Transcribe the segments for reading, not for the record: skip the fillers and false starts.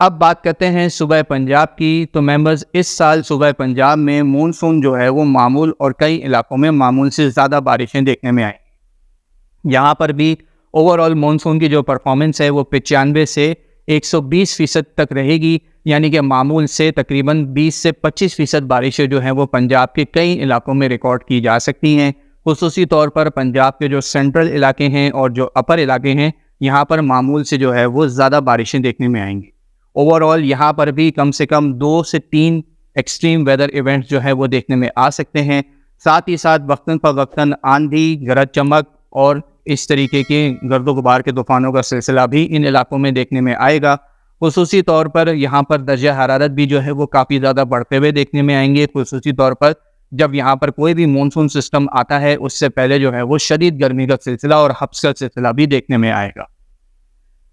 اب بات کرتے ہیں صوبہ پنجاب کی. تو ممبرز اس سال صوبہ پنجاب میں مونسون جو ہے وہ معمول اور کئی علاقوں میں معمول سے زیادہ بارشیں دیکھنے میں آئیں. یہاں پر بھی اوور آل مونسون کی جو پرفارمنس ہے وہ 95 سے 120% تک رہے گی، یعنی کہ معمول سے تقریباً 20 سے 25% بارشیں جو ہیں وہ پنجاب کے کئی علاقوں میں ریکارڈ کی جا سکتی ہیں. خصوصی طور پر پنجاب کے جو سینٹرل علاقے ہیں اور جو اپر علاقے ہیں، یہاں پر معمول سے جو ہے وہ زیادہ بارشیں دیکھنے میں آئیں گی. اوور آل یہاں پر بھی کم سے کم 2 سے 3 ایکسٹریم ویدر ایونٹس جو ہے وہ دیکھنے میں آ سکتے ہیں. ساتھ ہی ساتھ وقتاً فوقتاً آندھی، گرج چمک اور اس طریقے کے گرد و غبار کے طوفانوں کا سلسلہ بھی ان علاقوں میں دیکھنے میں آئے گا. خصوصی طور پر یہاں پر درجہ حرارت بھی جو ہے وہ کافی زیادہ بڑھتے ہوئے دیکھنے میں آئیں گے. خصوصی طور پر جب یہاں پر کوئی بھی مونسون سسٹم آتا ہے اس سے پہلے جو ہے وہ شدید گرمی کا سلسلہ اور ہبس کا سلسلہ بھی دیکھنے میں آئے گا.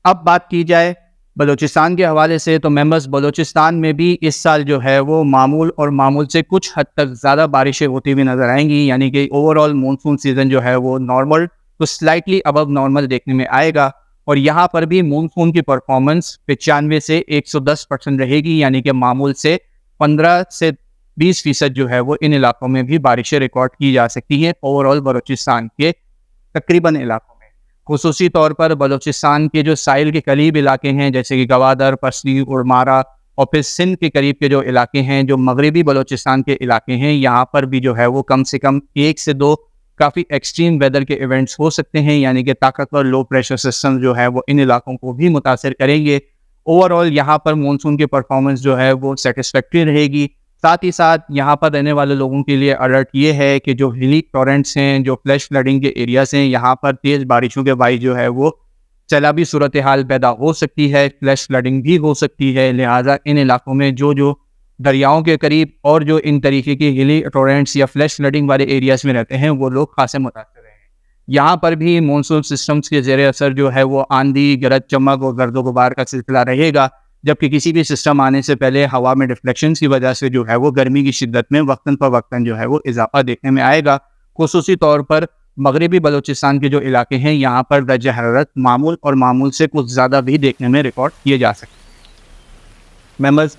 اب بات کی جائے بلوچستان کے حوالے سے، تو ممبرز بلوچستان میں بھی اس سال جو ہے وہ معمول اور معمول سے کچھ حد تک زیادہ بارشیں ہوتی ہوئی نظر آئیں گی. یعنی کہ اوور آل مونسون سیزن جو ہے وہ نارمل تو سلائٹلی ابو نارمل دیکھنے میں آئے گا. اور یہاں پر بھی مونسون کی پرفارمنس 95 سے 110% رہے گی، یعنی کہ معمول سے 15 سے 20% جو ہے وہ ان علاقوں میں بھی بارشیں ریکارڈ کی جا سکتی ہیں اوور آل بلوچستان کے تقریباً علاقوں میں. خصوصی طور پر بلوچستان کے جو ساحل کے قریب علاقے ہیں جیسے کہ گوادر، پسری، ارمارا اور پھر سندھ کے قریب کے جو علاقے ہیں، جو مغربی بلوچستان کے علاقے ہیں، یہاں پر بھی جو ہے وہ کم سے کم 1 سے 2 کافی ایکسٹریم ویدر کے ایونٹس ہو سکتے ہیں. یعنی کہ طاقتور لو پریشر سسٹم جو ہے وہ ان علاقوں کو بھی متاثر کریں گے. اوور آل یہاں پر مونسون کی پرفارمنس جو ہے وہ سیٹسفیکٹری رہے گی. ساتھ ہی ساتھ یہاں پر رہنے والے لوگوں کے لیے الرٹ یہ ہے کہ جو ہلی ٹورنٹس ہیں، جو فلیش فلڈنگ کے ایریاز ہیں، یہاں پر تیز بارشوں کے باعث جو ہے وہ سیلابی صورتحال پیدا ہو سکتی ہے، فلیش فلڈنگ بھی ہو سکتی ہے. لہٰذا ان علاقوں میں جو دریاؤں کے قریب اور جو ان طریقے کی ہلی ٹورنٹس یا فلیش فلڈنگ والے ایریاز میں رہتے ہیں وہ لوگ خاصے متاثر ہیں. یہاں پر بھی مونسون سسٹمز کے زیر اثر جو ہے وہ آندھی، گرج چمک اور گرد و غبار کا سلسلہ رہے گا، جبکہ کسی بھی سسٹم آنے سے پہلے ہوا میں ڈفلیکشنز کی وجہ سے جو ہے وہ گرمی کی شدت میں وقتاً فوقتاً جو ہے وہ اضافہ دیکھنے میں آئے گا. خصوصی طور پر مغربی بلوچستان کے جو علاقے ہیں، یہاں پر درجہ حرارت معمول اور معمول سے کچھ زیادہ بھی دیکھنے میں ریکارڈ کیے جا سکتے ہیں. ممبرز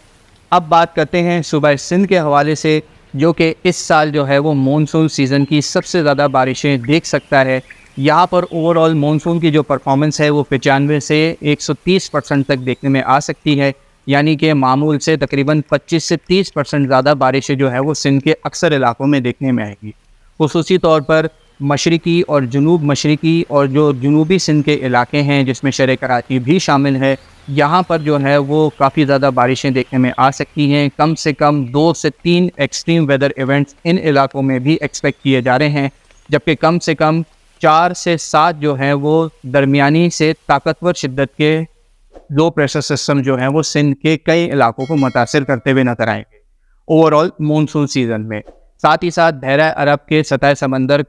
اب بات کرتے ہیں صوبہ سندھ کے حوالے سے، جو کہ اس سال جو ہے وہ مونسون سیزن کی سب سے زیادہ بارشیں دیکھ سکتا ہے. یہاں پر اوور آل مونسون کی جو پرفارمنس ہے وہ 95 سے 130% تک دیکھنے میں آ سکتی ہے. یعنی کہ معمول سے تقریباً 25 سے 30% زیادہ بارشیں جو ہے وہ سندھ کے اکثر علاقوں میں دیکھنے میں آئے گی. خصوصی طور پر مشرقی اور جنوب مشرقی اور جو جنوبی سندھ کے علاقے ہیں جس میں شہر کراچی بھی شامل ہے، یہاں پر جو ہے وہ کافی زیادہ بارشیں دیکھنے میں آ سکتی ہیں. کم سے کم 2 سے 3 ایکسٹریم ویدر ایونٹس ان علاقوں میں بھی ایکسپیکٹ کیے جا رہے ہیں، جبکہ کم سے کم 4 سے 7 جو ہیں وہ درمیانی سے طاقتور شدت کے لو پریشر سسٹم جو ہیں وہ سندھ کے کئی علاقوں کو متاثر کرتے ہوئے نظر آئیں گے اوور آل مونسون سیزن میں. ساتھ ہی ساتھ بحیرہ عرب کے سطح سمندر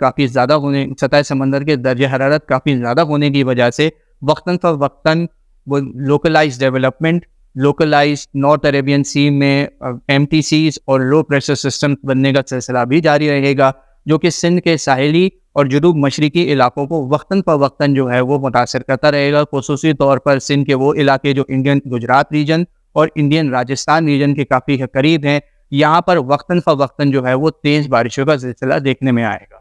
کے درجہ حرارت کافی زیادہ ہونے کی وجہ سے وقتاً فوقتاً وہ localise development, localise north Arabian Sea میں ایم ٹی سیز اور لو پریشر سسٹم بننے کا سلسلہ بھی جاری رہے گا، جو کہ سندھ کے ساحلی اور جنوب مشرقی علاقوں کو وقتاً فوقتاً جو ہے وہ متاثر کرتا رہے گا. خصوصی طور پر سندھ کے وہ علاقے جو انڈین گجرات ریجن اور انڈین راجستھان ریجن کے کافی قریب ہیں، یہاں پر وقتاً فوقتاً جو ہے وہ تیز بارشوں کا سلسلہ دیکھنے میں آئے گا.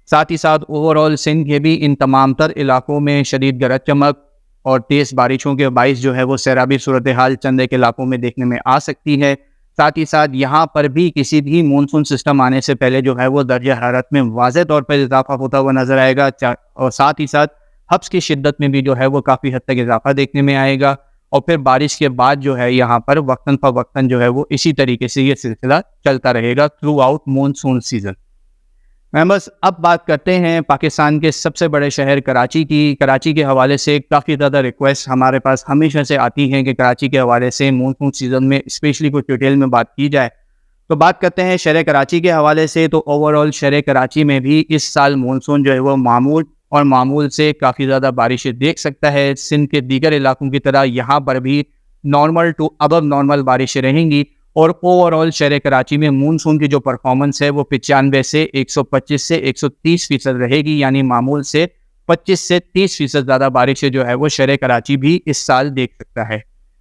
ساتھ ہی ساتھ اوور آل سندھ کے بھی ان تمام تر علاقوں میں شدید گرج چمک اور تیز بارشوں کے باعث جو ہے وہ سیلابی صورتحال چند ایک علاقوں میں دیکھنے میں آ سکتی ہے. ساتھ ہی ساتھ یہاں پر بھی کسی بھی مونسون سسٹم آنے سے پہلے جو ہے وہ درجہ حرارت میں واضح طور پر اضافہ ہوتا ہوا نظر آئے گا، اور ساتھ ہی ساتھ ہبس کی شدت میں بھی جو ہے وہ کافی حد تک اضافہ دیکھنے میں آئے گا. اور پھر بارش کے بعد جو ہے یہاں پر وقتاً فوقتاً جو ہے وہ اسی طریقے سے یہ سلسلہ چلتا رہے گا throughout monsoon season. Members اب بات کرتے ہیں پاکستان کے سب سے بڑے شہر کراچی کی. کراچی کے حوالے سے کافی زیادہ ریکویسٹ ہمارے پاس ہمیشہ سے آتی ہیں کہ کراچی کے حوالے سے مونسون سیزن میں اسپیشلی کچھ ڈیٹیل میں بات کی جائے. تو بات کرتے ہیں شہر کراچی کے حوالے سے. تو اوور آل شہر کراچی میں بھی اس سال مونسون جو ہے وہ معمول اور معمول سے کافی زیادہ بارشیں دیکھ سکتا ہے. سندھ کے دیگر علاقوں کی طرح یہاں پر بھی نارمل ٹو ابو نارمل بارشیں رہیں گی. اور اوور آل شہر کراچی میں مونسون کی جو پرفارمنس ہے وہ 95 سے 125 سے 130% رہے گی. یعنی معمول سے 25 سے 30% زیادہ بارشیں جو ہے وہ شہر کراچی بھی اس سال دیکھ سکتا ہے.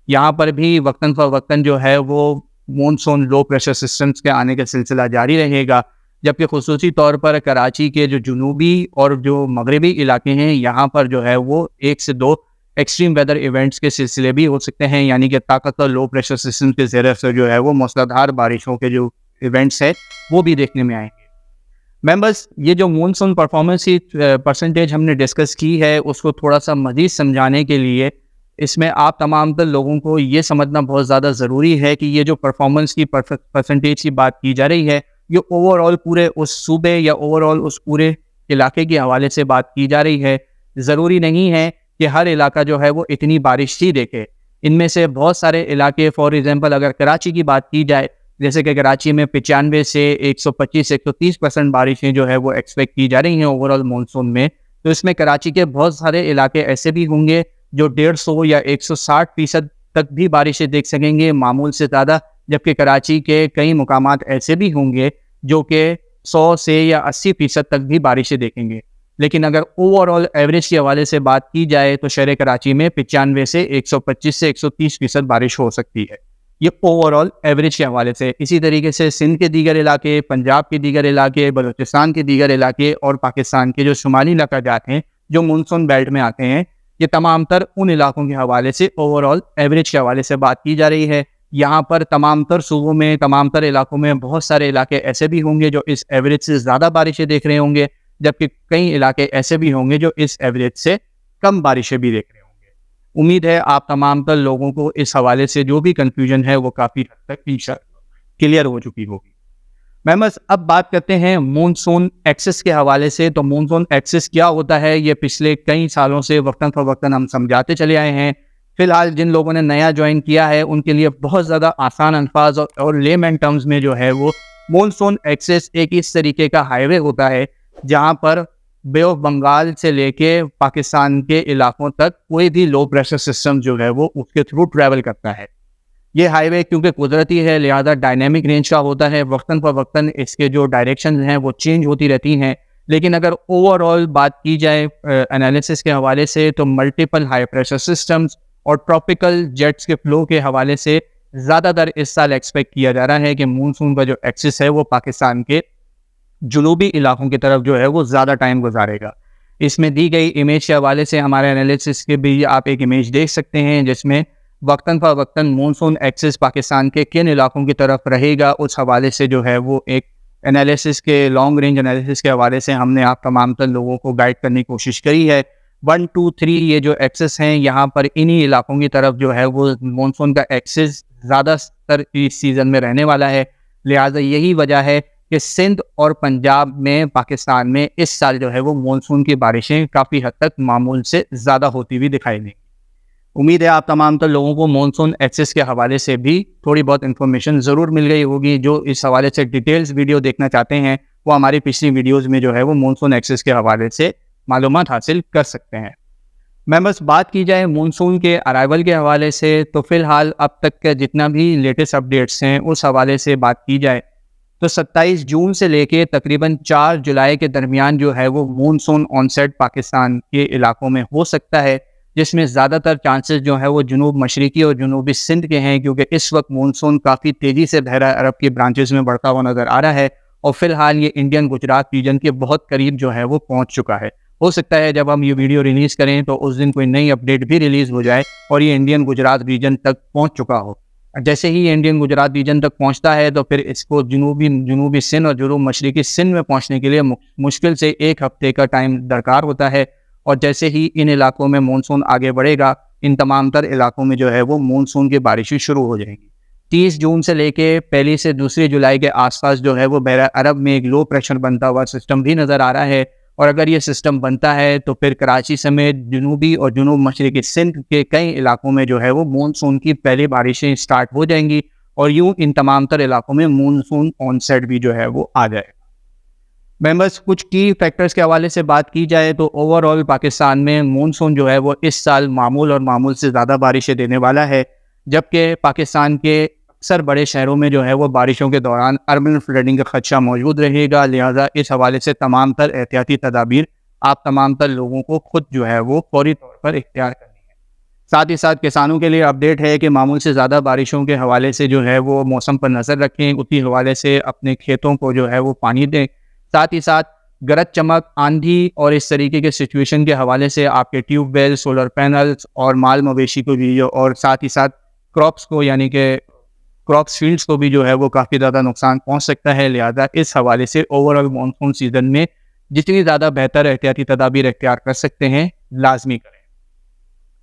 یہاں پر بھی وقتاً فوقتاً جو ہے وہ مونسون لو پریشر سسٹمز کے آنے کا سلسلہ جاری رہے گا، جبکہ خصوصی طور پر کراچی کے جو جنوبی اور جو مغربی علاقے ہیں یہاں پر جو ہے وہ 1 سے 2 ایکسٹریم ویدر ایونٹس کے سلسلے بھی ہو سکتے ہیں، یعنی کہ طاقتور لو پریشر سسٹم کے زیر اثر جو ہے وہ موسلادھار بارشوں کے جو ایونٹس ہیں وہ بھی دیکھنے میں آئیں گے۔ ممبرس، یہ جو مونسون پرفارمنس کی پرسنٹیج ہم نے ڈسکس کی ہے اس کو تھوڑا سا مزید سمجھانے کے لیے اس میں آپ تمام تر لوگوں کو یہ سمجھنا بہت زیادہ ضروری ہے کہ یہ جو پرفارمنس کی پرسنٹیج کی بات کی جا رہی ہے یہ اوور آل پورے اس صوبے یا اوور آل اس پورے علاقے کے حوالے سے بات کی جا رہی ہے۔ ضروری نہیں ہے کہ ہر علاقہ جو ہے وہ اتنی بارش ہی دیکھے، ان میں سے بہت سارے علاقے، فار ایگزامپل اگر کراچی کی بات کی جائے، جیسے کہ کراچی میں 95 سے 125-130% بارشیں جو ہے وہ ایکسپیکٹ کی جا رہی ہیں اوور آل مونسون میں، تو اس میں کراچی کے بہت سارے علاقے ایسے بھی ہوں گے جو 150 یا 160% تک بھی بارشیں دیکھ سکیں گے معمول سے زیادہ، جبکہ کراچی کے کئی مقامات ایسے بھی ہوں گے جو کہ 100 سے یا 80% تک بھی بارشیں دیکھیں گے۔ لیکن اگر اوور آل ایوریج کے حوالے سے بات کی جائے تو شہر کراچی میں 95 سے 125 سے 130% بارش ہو سکتی ہے، یہ اوور آل ایوریج کے حوالے سے۔ اسی طریقے سے سندھ کے دیگر علاقے، پنجاب کے دیگر علاقے، بلوچستان کے دیگر علاقے اور پاکستان کے جو شمالی علاقہ جات ہیں جو مونسون بیلٹ میں آتے ہیں، یہ تمام تر ان علاقوں کے حوالے سے اوور آل ایوریج کے حوالے سے بات کی جا رہی ہے۔ یہاں پر تمام تر صوبوں میں، تمام تر علاقوں میں بہت سارے علاقے ایسے بھی ہوں گے جو اس ایوریج سے زیادہ بارشیں دیکھ رہے ہوں گے، جبکہ کئی علاقے ایسے بھی ہوں گے جو اس ایوریج سے کم بارشیں بھی دیکھ رہے ہوں گے۔ امید ہے آپ تمام تر لوگوں کو اس حوالے سے جو بھی کنفیوژن ہے وہ کافی حد تک انشاءاللہ کلیئر ہو چکی ہوگی۔ ممبرس، اب بات کرتے ہیں مونسون ایکسس کے حوالے سے۔ تو مونسون ایکسس کیا ہوتا ہے یہ پچھلے کئی سالوں سے وقتاً فوقتاً ہم سمجھاتے چلے آئے ہیں۔ فی الحال جن لوگوں نے نیا جوائن کیا ہے ان کے لیے بہت زیادہ آسان الفاظ اور لیمن ٹرمز میں جو ہے وہ مونسون ایکسس ایک اس طریقے کا ہائی وے ہوتا ہے جہاں پر بے آف بنگال سے لے کے پاکستان کے علاقوں تک کوئی بھی لو پریشر سسٹم جو ہے وہ اس کے تھرو ٹریول کرتا ہے۔ یہ ہائی وے کیونکہ قدرتی ہے لہذا ڈائنامک رینج کا ہوتا ہے، وقتاً فوقتاً اس کے جو ڈائریکشنز ہیں وہ چینج ہوتی رہتی ہیں، لیکن اگر اوور آل بات کی جائے انالیسس کے حوالے سے تو ملٹیپل ہائی پریشر سسٹمز اور ٹراپیکل جیٹس کے فلو کے حوالے سے زیادہ تر اس سال ایکسپیکٹ کیا جا رہا ہے کہ مونسون کا جو ایکسس ہے وہ پاکستان کے جنوبی علاقوں کی طرف جو ہے وہ زیادہ ٹائم گزارے گا۔ اس میں دی گئی امیج کے حوالے سے ہمارے انالیسس کے بھی آپ ایک امیج دیکھ سکتے ہیں جس میں وقتاً فوقتاً مونسون ایکسس پاکستان کے کن علاقوں کی طرف رہے گا، اس حوالے سے جو ہے وہ ایک انالیسس کے لانگ رینج انالیسس کے حوالے سے ہم نے آپ تمام تر لوگوں کو گائیڈ کرنے کی کوشش کری ہے۔ 1 2 3 یہ جو ایکسس ہیں یہاں پر انہی علاقوں کی طرف جو ہے وہ مونسون کا ایکسس زیادہ تر اس سیزن میں رہنے والا ہے، لہٰذا یہی وجہ ہے کہ سندھ اور پنجاب میں پاکستان میں اس سال جو ہے وہ مونسون کی بارشیں کافی حد تک معمول سے زیادہ ہوتی ہوئی دکھائی دیں گی۔ امید ہے آپ تمام تر لوگوں کو مونسون ایکسس کے حوالے سے بھی تھوڑی بہت انفارمیشن ضرور مل گئی ہوگی۔ جو اس حوالے سے ڈیٹیلز ویڈیو دیکھنا چاہتے ہیں وہ ہماری پچھلی ویڈیوز میں جو ہے وہ مونسون ایکسس کے حوالے سے معلومات حاصل کر سکتے ہیں۔ ممبرس، بات کی جائے مونسون کے ارائیول کے حوالے سے تو فی الحال اب تک کا جتنا بھی لیٹسٹ اپڈیٹس ہیں اس حوالے سے بات کی جائے تو 27 جون سے لے کے تقریباً 4 جولائی کے درمیان جو ہے وہ مونسون آن سیٹ پاکستان کے علاقوں میں ہو سکتا ہے، جس میں زیادہ تر چانسز جو ہے وہ جنوب مشرقی اور جنوبی سندھ کے ہیں، کیونکہ اس وقت مونسون کافی تیزی سے بحیرہ عرب کی برانچز میں بڑھتا ہوا نظر آ رہا ہے اور فی الحال یہ انڈین گجرات ریجن کے بہت قریب جو ہے وہ پہنچ چکا ہے۔ ہو سکتا ہے جب ہم یہ ویڈیو ریلیز کریں تو اس دن کوئی نئی اپڈیٹ بھی ریلیز ہو جائے اور یہ انڈین گجرات ریجن تک پہنچ چکا ہو۔ جیسے ہی انڈین گجرات ریجن تک پہنچتا ہے تو پھر اس کو جنوبی سندھ اور جنوب مشرقی سندھ میں پہنچنے کے لیے مشکل سے 1 ہفتے کا ٹائم درکار ہوتا ہے، اور جیسے ہی ان علاقوں میں مونسون آگے بڑھے گا ان تمام تر علاقوں میں جو ہے وہ مونسون کی بارشیں شروع ہو جائیں گی۔ 30 جون سے لے کے 1 سے 2 جولائی کے آس پاس جو ہے وہ بحیرہ عرب میں ایک لو پریشر بنتا ہوا سسٹم بھی نظر آ رہا ہے، اور اگر یہ سسٹم بنتا ہے تو پھر کراچی سمیت جنوبی اور جنوب مشرقی سندھ کے کئی علاقوں میں جو ہے وہ مونسون کی پہلی بارشیں سٹارٹ ہو جائیں گی، اور یوں ان تمام تر علاقوں میں مونسون آن سیٹ بھی جو ہے وہ آ جائے گا۔ ممبرس، کچھ کی فیکٹرز کے حوالے سے بات کی جائے تو اوور آل پاکستان میں مونسون جو ہے وہ اس سال معمول اور معمول سے زیادہ بارشیں دینے والا ہے، جبکہ پاکستان کے اکثر بڑے شہروں میں جو ہے وہ بارشوں کے دوران اربن فلڈنگ کا خدشہ موجود رہے گا، لہذا اس حوالے سے تمام تر احتیاطی تدابیر آپ تمام تر لوگوں کو خود جو ہے وہ فوری طور پر اختیار کرنی ہے۔ ساتھ ہی ساتھ کسانوں کے لیے اپڈیٹ ہے کہ معمول سے زیادہ بارشوں کے حوالے سے جو ہے وہ موسم پر نظر رکھیں، اسی حوالے سے اپنے کھیتوں کو جو ہے وہ پانی دیں. ساتھ ہی ساتھ گرج چمک، آندھی اور اس طریقے کے سچویشن کے حوالے سے آپ کے ٹیوب ویل، سولر پینلز اور مال مویشی کو بھی اور ساتھ ہی ساتھ کراپس کو یعنی کہ کراپس فیلڈز کو بھی جو ہے وہ کافی زیادہ نقصان پہنچ سکتا ہے. لہذا اس حوالے سے اوور آل مانسون سیزن میں جتنی زیادہ بہتر احتیاطی تدابیر اختیار کر سکتے ہیں لازمی کریں.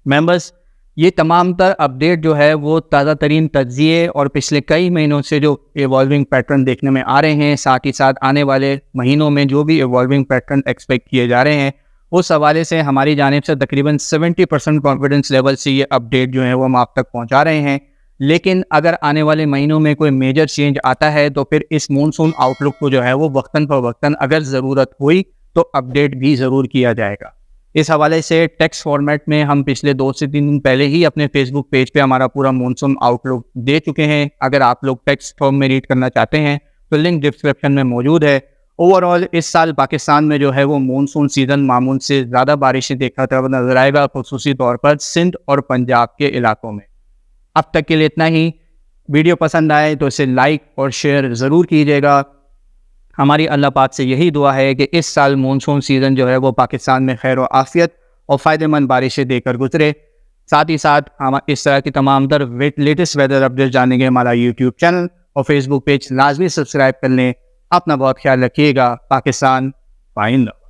ممبرز، یہ تمام تر اپڈیٹ جو ہے وہ تازہ ترین تجزیے اور پچھلے کئی مہینوں سے جو ایوالونگ پیٹرن دیکھنے میں آ رہے ہیں، ساتھ ہی ساتھ آنے والے مہینوں میں جو بھی ایوالونگ پیٹرن ایکسپیکٹ کیے جا رہے ہیں، اس حوالے سے ہماری جانب سے تقریباً 70% کانفیڈنس لیول سے یہ اپڈیٹ جو ہے وہ ہم آپ تک پہنچا رہے ہیں. لیکن اگر آنے والے مہینوں میں کوئی میجر چینج آتا ہے تو پھر اس مونسون آؤٹ لک کو جو ہے وہ وقتاً فوقتاً اگر ضرورت ہوئی تو اپڈیٹ بھی ضرور کیا جائے گا. اس حوالے سے ٹیکسٹ فارمیٹ میں ہم پچھلے 2 سے 3 دن پہلے ہی اپنے فیس بک پیج پہ ہمارا پورا مونسون آؤٹ لک دے چکے ہیں. اگر آپ لوگ ٹیکسٹ فارم میں ریڈ کرنا چاہتے ہیں تو لنک ڈسکرپشن میں موجود ہے. اوور آل اس سال پاکستان میں جو ہے وہ مونسون سیزن معمول سے زیادہ بارشیں دیکھا نظر آئے گا، خصوصی طور پر سندھ اور پنجاب کے علاقوں میں. اب تک کے لیے اتنا ہی. ویڈیو پسند آئے تو اسے لائک اور شیئر ضرور کیجیے گا. ہماری اللہ پاک سے یہی دعا ہے کہ اس سال مونسون سیزن جو ہے وہ پاکستان میں خیر و عافیت اور فائدہ مند بارشیں دے کر گزرے. ساتھ ہی ساتھ ہم اس طرح کی تمام تر لیٹسٹ ویدر اپڈیٹ جاننے کے ہمارا یوٹیوب چینل اور فیس بک پیج لازمی سبسکرائب کر لیں. اپنا بہت خیال رکھیے گا. پاکستان پائندہ.